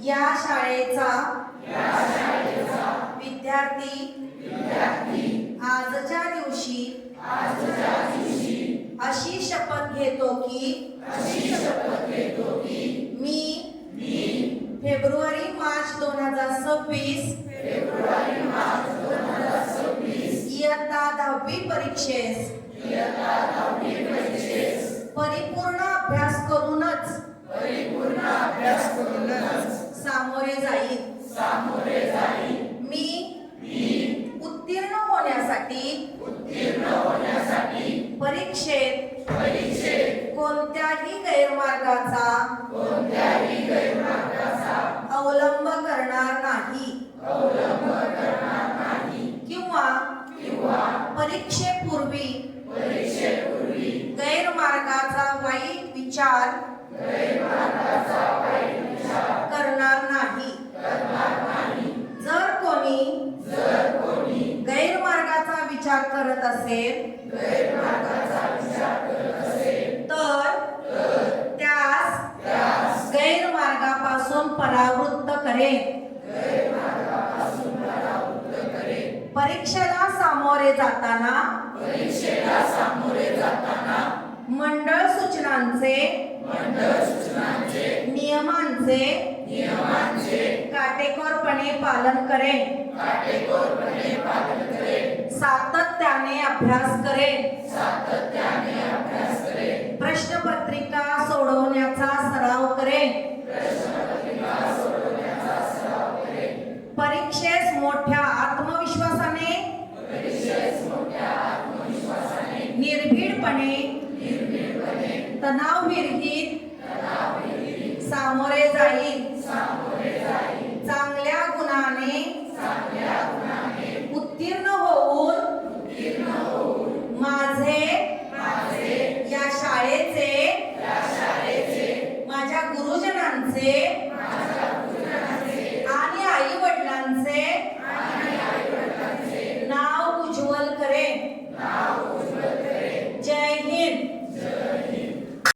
या शाळेचा विद्यार्थी आजच्या दिवशी अशी शपथ घेतो की मी फेब्रुवारी-मार्च 2026 इयत्ता 10वी परीक्षेस परिपूर्ण अभ्यास करूनच सामोरे जाईल. मी उत्तीर्ण होण्यासाठी परीक्षेत कोणत्याही गैरमार्गाचा अवलंब करणार नाही किंवा परीक्षेपूर्वी गैरमार्गाचा वाईट विचार करणार नाही. जर कोणी गैरमार्गाचा विचार करत असेल तर त्यास गैरमार्गापासून परावृत्त करेन. परीक्षेला सामोरे जाताना मंडळ सूचनांचे नियमांचे काटेकोरपणे पालन करेन. सातत्याने अभ्यास करेन. प्रश्नपत्रिका सोडवण्याचा सराव करेन. परीक्षेस मोठ्या आत्मविश्वासाने निर्भीडपणे तणावविरहित सामोरे जाईल.